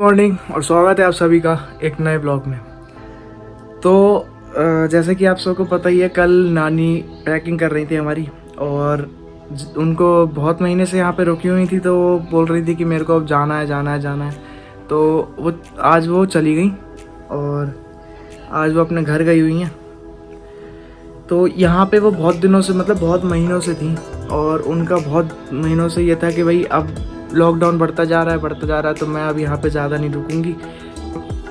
Morning और स्वागत है आप सभी का एक नए ब्लॉग में। तो जैसे कि आप सबको पता ही है, कल नानी पैकिंग कर रही थी हमारी और उनको बहुत महीने से यहाँ पे रुकी हुई थी, तो वो बोल रही थी कि मेरे को अब जाना है जाना है जाना है। तो वो आज वो चली गई और आज वो अपने घर गई हुई हैं। तो यहाँ पे वो बहुत दिनों से, मतलब बहुत महीनों से थी और उनका बहुत महीनों से ये था कि भाई अब लॉकडाउन बढ़ता जा रहा है तो मैं अब यहाँ पे ज़्यादा नहीं रुकूंगी,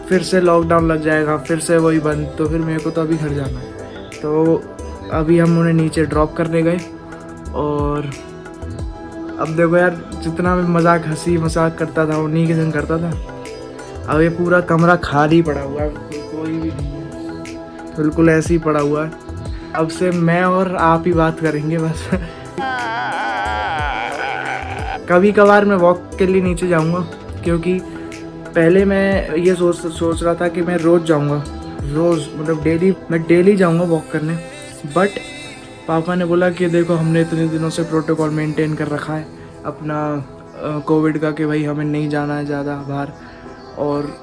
फिर से लॉकडाउन लग जाएगा, फिर से वही बंद, तो फिर मेरे को तो अभी घर जाना है। तो अभी हम उन्हें नीचे ड्रॉप करने गए और अब देखो यार, जितना मैं मजाक हंसी मजाक करता था उन्हीं के संग करता था। अब ये पूरा कमरा खाली पड़ा हुआ है, कोई भी नहीं है, बिल्कुल ऐसे ही पड़ा हुआ है। अब से मैं और आप ही बात करेंगे बस। कभी कभार मैं वॉक के लिए नीचे जाऊंगा, क्योंकि पहले मैं ये सोच रहा था कि मैं रोज़ जाऊंगा, रोज़ मतलब डेली जाऊंगा वॉक करने। बट पापा ने बोला कि देखो, हमने इतने दिनों से प्रोटोकॉल मेंटेन कर रखा है अपना कोविड का, कि भाई हमें नहीं जाना है ज़्यादा बाहर, और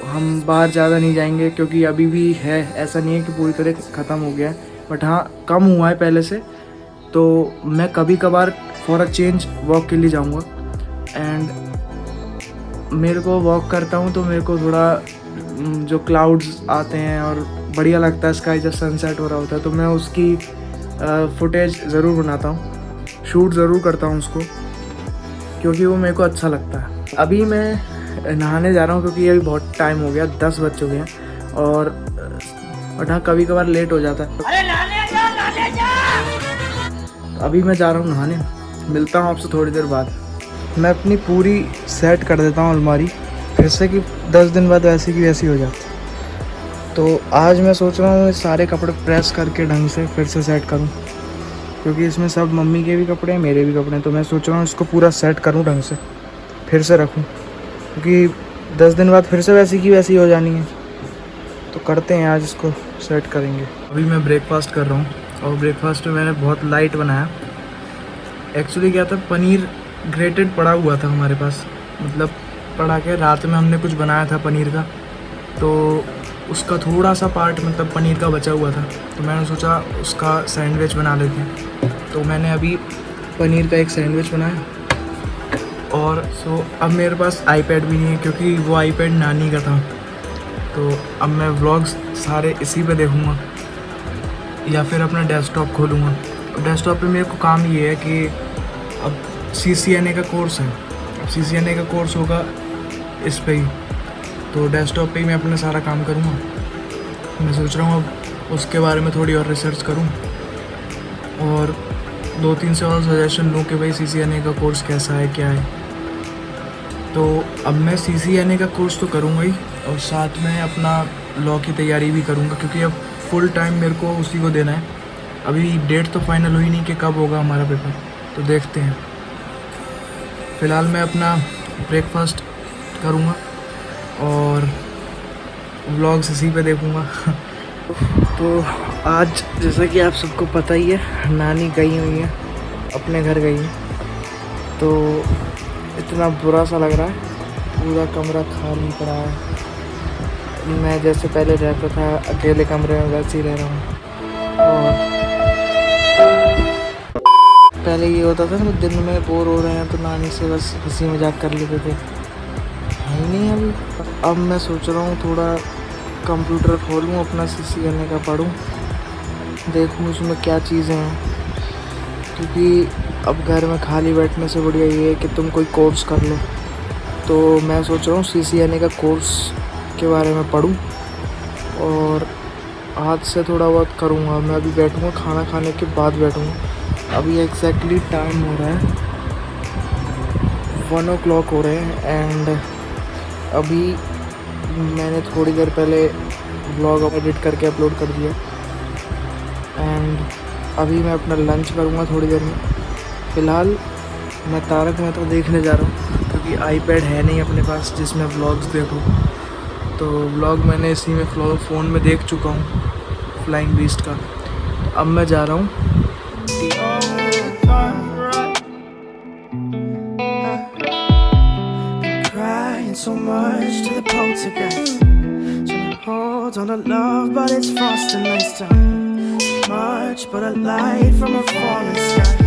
हम बाहर ज़्यादा नहीं जाएंगे, क्योंकि अभी भी है, ऐसा नहीं है कि पूरी तरह ख़त्म हो गया है, बट हाँ कम हुआ है पहले से। तो मैं कभी कभार फॉर अ चेंज वॉक के लिए जाऊंगा। एंड मेरे को वॉक करता हूँ तो मेरे को थोड़ा जो क्लाउड्स आते हैं और बढ़िया लगता है स्काई जब सनसेट हो रहा होता है, तो मैं उसकी फुटेज ज़रूर बनाता हूँ, शूट ज़रूर करता हूँ उसको, क्योंकि वो मेरे को अच्छा लगता है। अभी मैं नहाने जा रहा हूँ क्योंकि अभी बहुत टाइम हो गया, 10 बज चुके हैं और बट हाँ कभी कभार लेट हो जाता है। अरे नहाने जा। अभी मैं जा रहा हूँ नहाने, मिलता हूँ आपसे थोड़ी देर बाद। मैं अपनी पूरी सेट कर देता हूँ अलमारी, फिर से कि 10 दिन बाद वैसी की वैसी हो जाती। तो आज मैं सोच रहा हूँ सारे कपड़े प्रेस करके ढंग से फिर से सेट करूँ, क्योंकि इसमें सब मम्मी के भी कपड़े हैं, मेरे भी कपड़े हैं। तो मैं सोच रहा हूँ इसको पूरा सेट करूँ ढंग से, फिर से रखूँ, क्योंकि 10 दिन बाद फिर से वैसी की वैसी हो जानी है। तो करते हैं, आज इसको सेट करेंगे। अभी मैं ब्रेकफास्ट कर रहा हूँ और ब्रेकफास्ट में मैंने बहुत लाइट बनाया। एक्चुअली क्या था, पनीर ग्रेटेड पड़ा हुआ था हमारे पास, मतलब पड़ा के रात में हमने कुछ बनाया था पनीर का, तो उसका थोड़ा सा पार्ट मतलब पनीर का बचा हुआ था, तो मैंने सोचा उसका सैंडविच बना लेते हैं। तो मैंने अभी पनीर का एक सैंडविच बनाया। और अब मेरे पास आईपैड भी नहीं है, क्योंकि वो आईपैड नानी का था। तो अब मैं व्लॉग्स सारे इसी पे देखूँगा या फिर अपना डेस्कटॉप खोलूँगा। डेस्कटॉप पे मेरे को काम ये है कि अब CCNA का कोर्स है, अब CCNA का कोर्स होगा इस पे ही, तो डेस्कटॉप पे ही मैं अपना सारा काम करूँगा। मैं सोच रहा हूँ अब उसके बारे में थोड़ी और रिसर्च करूँ और 2-3 से और सजेशन लूँ कि भाई CCNA का कोर्स कैसा है, क्या है। तो अब मैं CCNA का कोर्स तो करूँगा ही, और साथ में अपना लॉ की तैयारी भी करूँगा, क्योंकि अब फुल टाइम मेरे को उसी को देना है। अभी डेट तो फाइनल हुई नहीं कि कब होगा हमारा पेपर, तो देखते हैं। फ़िलहाल मैं अपना ब्रेकफास्ट करूँगा और व्लॉग्स इसी पे देखूँगा। तो आज जैसा कि आप सबको पता ही है, नानी गई हुई है, अपने घर गई है, तो इतना बुरा सा लग रहा है, पूरा कमरा खाली पड़ा है। मैं जैसे पहले रहता था अकेले कमरे में, वैसे ही रह रहा हूँ। और पहले ये होता था ना, दिन में बोर हो रहे हैं तो नानी से बस हंसी मजाक कर लेते थे, है नहीं अभी। अब मैं सोच रहा हूँ थोड़ा कंप्यूटर खोलूँ अपना, CCNA का पढूँ, देखूँ उसमें क्या चीज़ें हैं, क्योंकि अब घर में खाली बैठने से बढ़िया ये है कि तुम कोई कोर्स कर लो। तो मैं सोच रहा हूँ CCNA का कोर्स के बारे में पढूँ और आज से थोड़ा बहुत करूँगा। मैं अभी बैठूँगा, खाना खाने के बाद बैठूँगा। अभी एग्जैक्टली टाइम हो रहा है 1 o'clock हो रहे हैं, एंड अभी मैंने थोड़ी देर पहले व्लॉग एडिट करके अपलोड कर दिया, एंड अभी मैं अपना लंच करूँगा थोड़ी देर में। फ़िलहाल मैं तारक मेहता देखने जा रहा हूँ, क्योंकि आईपैड है नहीं अपने पास जिसमें व्लॉग्स देखूँ। तो व्लॉग मैंने इसी में फ़ोन में देख चुका हूँ, फ्लाइंग बीस्ट का। अब मैं जा रहा हूँ so much to the poltergeist. Trying to hold on to love, but it's frost and ice time. Much but a light from a falling sky.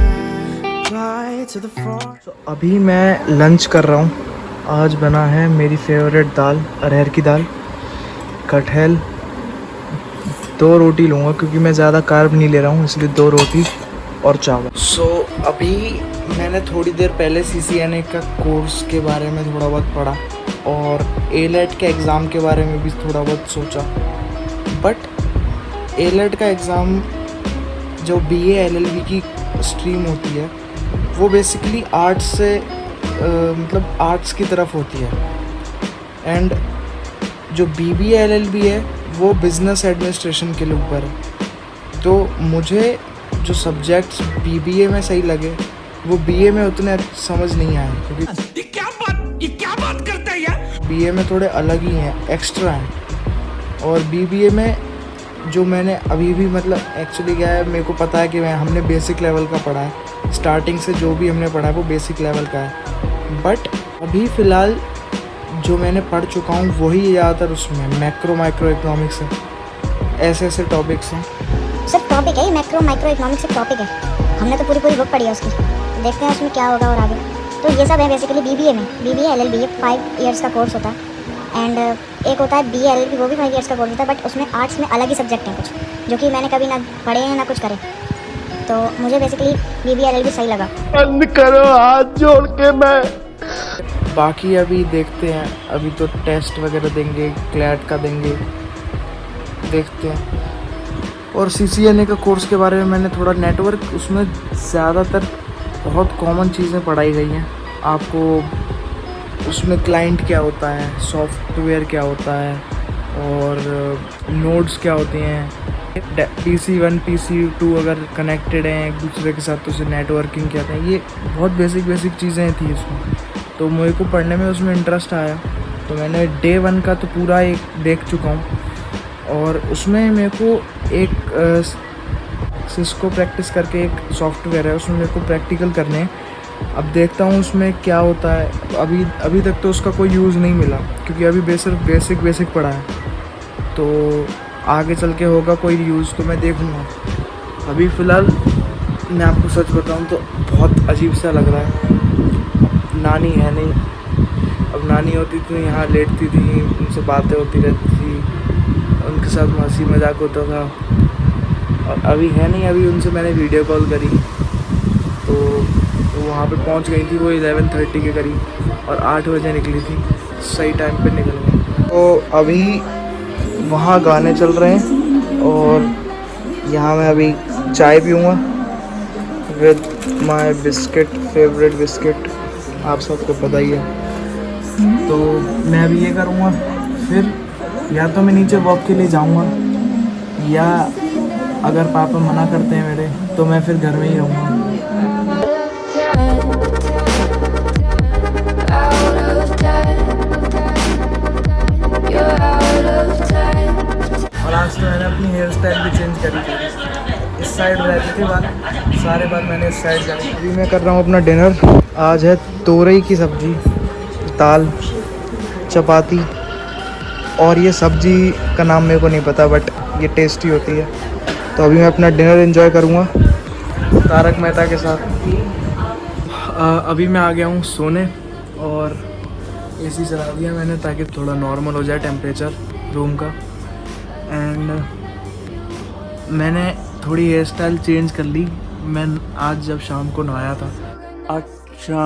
Apply to the frost. तो अभी मैं lunch कर रहा हूँ। आज बना है मेरी फेवरेट दाल, अरहर की दाल, कटहल। 2 रोटी लूँगा क्योंकि मैं ज़्यादा कार्ब नहीं ले रहा हूँ, इसलिए 2 रोटी और चावल। अभी मैंने थोड़ी देर पहले CCNA का कोर्स के बारे में थोड़ा बहुत पढ़ा और ALET के एग्ज़ाम के बारे में भी थोड़ा बहुत सोचा। बट ALET का एग्ज़ाम जो BA LLB की स्ट्रीम होती है वो बेसिकली आर्ट्स से मतलब आर्ट्स की तरफ होती है, एंड जो BBA LLB है वो बिज़नेस एडमिनिस्ट्रेशन के ऊपर है। तो मुझे जो सब्जेक्ट्स BBA में सही लगे वो BA में उतने समझ नहीं आए, क्योंकि ये क्या बात करता है यार। BA में थोड़े अलग ही हैं, एक्स्ट्रा हैं। और BBA में जो मैंने अभी भी मतलब एक्चुअली क्या है, मेरे को पता है कि हमने बेसिक लेवल का पढ़ा है, स्टार्टिंग से जो भी हमने पढ़ा है वो बेसिक लेवल का है। बट अभी फ़िलहाल जो मैंने पढ़ चुका हूँ वही ज़्यादातर उसमें मैक्रो माइक्रो इकोनॉमिक्स है, ऐसे टॉपिक्स हैं। सिर्फ टॉपिक है ये, मैक्रो माइक्रो इकोनॉमिक्स एक टॉपिक है। हमने तो पूरी बुक पढ़ी है उसकी, देखते हैं उसमें क्या होगा और आगे। तो ये सब है बेसिकली BBA में। BBA LLB ये 5 ईयर्स का कोर्स होता है, एंड एक होता है BA LLB, वो भी 5 ईयर्स का कोर्स होता है। बट उसमें आर्ट्स में अलग ही सब्जेक्ट हैं कुछ, जो कि मैंने कभी ना पढ़े हैं ना कुछ करे। तो मुझे बेसिकली BBA LLB सही लगा। बंद करो हाथ जोड़ के। मैं बाकी अभी देखते हैं, अभी तो टेस्ट वगैरह देंगे, क्लैट का देंगे, देखते हैं। और CCNA का कोर्स के बारे में मैंने थोड़ा नेटवर्क, उसमें ज़्यादातर बहुत कॉमन चीज़ें पढ़ाई गई हैं आपको। उसमें क्लाइंट क्या होता है, सॉफ्टवेयर क्या होता है, और नोड्स क्या होते हैं, PC1 PC2 अगर कनेक्टेड हैं एक दूसरे के साथ तो उसे नेटवर्किंग कहते हैं। ये बहुत बेसिक चीज़ें थी उसमें, तो मेरे को पढ़ने में उसमें इंटरेस्ट आया। तो मैंने Day 1 का तो पूरा एक देख चुका हूँ, और उसमें मेरे को एक सिस्को प्रैक्टिस करके एक सॉफ्टवेयर है, उसमें मेरे को प्रैक्टिकल करने हैं। अब देखता हूँ उसमें क्या होता है। अभी तक तो उसका कोई यूज़ नहीं मिला, क्योंकि अभी सिर्फ बेसिक पढ़ा है। तो आगे चल के होगा कोई यूज़ तो मैं देखूँगा। अभी फ़िलहाल मैं आपको सच बताऊँ तो बहुत अजीब सा लग रहा है। नानी है नहीं, अब नानी होती तो यहाँ लेटती थी, उनसे बातें होती रहती थी, उनके साथ हंसी मजाक होता था। और अभी है नहीं, अभी उनसे मैंने वीडियो कॉल करी तो वहाँ पे पहुँच गई थी वो 11:30 के करीब, और 8 बजे निकली थी, सही टाइम पे निकल गई। तो अभी वहाँ गाने चल रहे हैं और यहाँ मैं अभी चाय पीऊँगा with my biscuit, favourite biscuit, आप सबको पता ही है। तो मैं अभी ये करूँगा, फिर या तो मैं नीचे वॉक के लिए जाऊँगा, या अगर पापा मना करते हैं मेरे तो मैं फिर घर में ही रहूँगा। और आज तो मैंने अपनी हेयर स्टाइल भी चेंज करी थी, इस साइड रहते थे बाल, सारे बाल मैंने इस साइड करे। अभी मैं कर रहा हूँ अपना डिनर। आज है तोरई की सब्ज़ी, दाल, चपाती, और ये सब्ज़ी का नाम मेरे को नहीं पता बट ये टेस्टी होती है। तो अभी मैं अपना डिनर एंजॉय करूँगा तारक मेहता के साथ। अभी मैं आ गया हूँ सोने, और AC चला दिया मैंने ताकि थोड़ा नॉर्मल हो जाए टेम्परेचर रूम का। एंड मैंने थोड़ी हेयर स्टाइल चेंज कर ली। मैं आज जब शाम को नहाया था, अच्छा,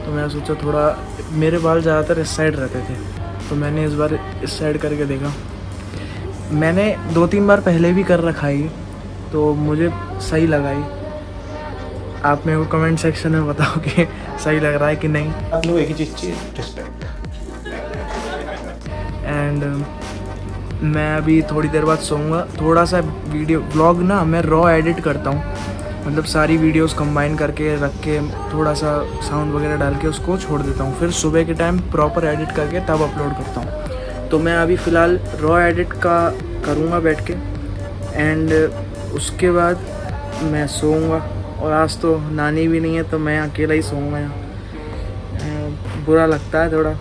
तो मैं सोचा थोड़ा, मेरे बाल ज़्यादातर इस साइड रहते थे तो मैंने इस बार इस साइड करके देखा। मैंने 2-3 बार पहले भी कर रखा है, तो मुझे सही लगा ही। आप मेरे को कमेंट सेक्शन में बताओ कि सही लग रहा है कि नहीं। आप लोग एक ही चीज़ चाहिए, रिस्पेक्ट। एंड मैं अभी थोड़ी देर बाद सोऊंगा। थोड़ा सा वीडियो व्लॉग ना मैं रॉ एडिट करता हूँ, मतलब सारी वीडियोस कंबाइन करके रख के थोड़ा सा साउंड वगैरह डाल के उसको छोड़ देता हूँ, फिर सुबह के टाइम प्रॉपर एडिट करके तब अपलोड करता हूँ। तो मैं अभी फ़िलहाल रॉ एडिट का करूँगा बैठ के, एंड उसके बाद मैं सोऊंगा। और आज तो नानी भी नहीं है तो मैं अकेला ही सोऊंगा यहाँ। बुरा लगता है थोड़ा।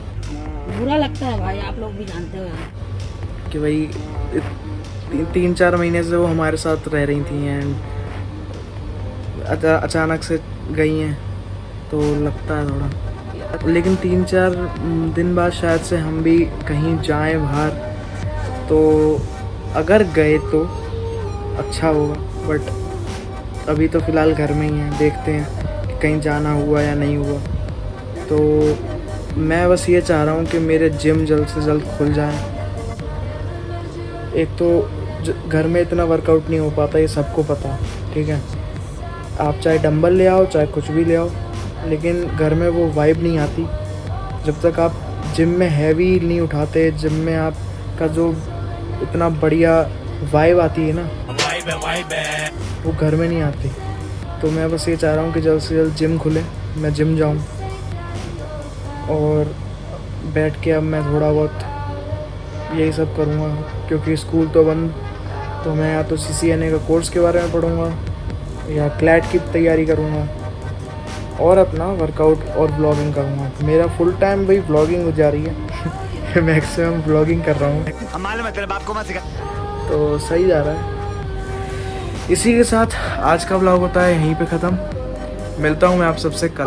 बुरा लगता है भाई, आप लोग भी जानते हो यार। कि भाई 3-4 महीने से वो हमारे साथ रह रही थी एंड अचानक से गई हैं, तो लगता है थोड़ा। लेकिन 3-4 दिन बाद शायद से हम भी कहीं जाएं बाहर, तो अगर गए तो अच्छा होगा, बट अभी तो फ़िलहाल घर में ही हैं, देखते हैं कि कहीं जाना हुआ या नहीं हुआ। तो मैं बस ये चाह रहा हूँ कि मेरे जिम जल्द से जल्द खुल जाए। एक तो घर में इतना वर्कआउट नहीं हो पाता, ये सबको पता है, ठीक है। आप चाहे डंबल ले आओ, चाहे कुछ भी ले आओ, लेकिन घर में वो वाइब नहीं आती जब तक आप जिम में हैवी नहीं उठाते। जिम में आपका जो इतना बढ़िया वाइब आती है ना, वो घर में नहीं आती। तो मैं बस ये चाह रहा हूँ कि जल्द से जल्द जिम खुले, मैं जिम जाऊँ और बैठ के अब मैं थोड़ा बहुत यही सब करूँगा, क्योंकि स्कूल तो बंद। तो मैं या तो CCNA का कोर्स के बारे में पढ़ूँगा या क्लैट की तैयारी करूँगा और अपना वर्कआउट और ब्लॉगिंग करूँगा। मेरा फुल टाइम भाई ब्लॉगिंग हो जा रही है मैक्सिमम ब्लॉगिंग कर रहा हूँ, तो सही जा रहा है। इसी के साथ आज का ब्लॉग होता है यहीं पे ख़त्म। मिलता हूँ मैं आप सबसे कल।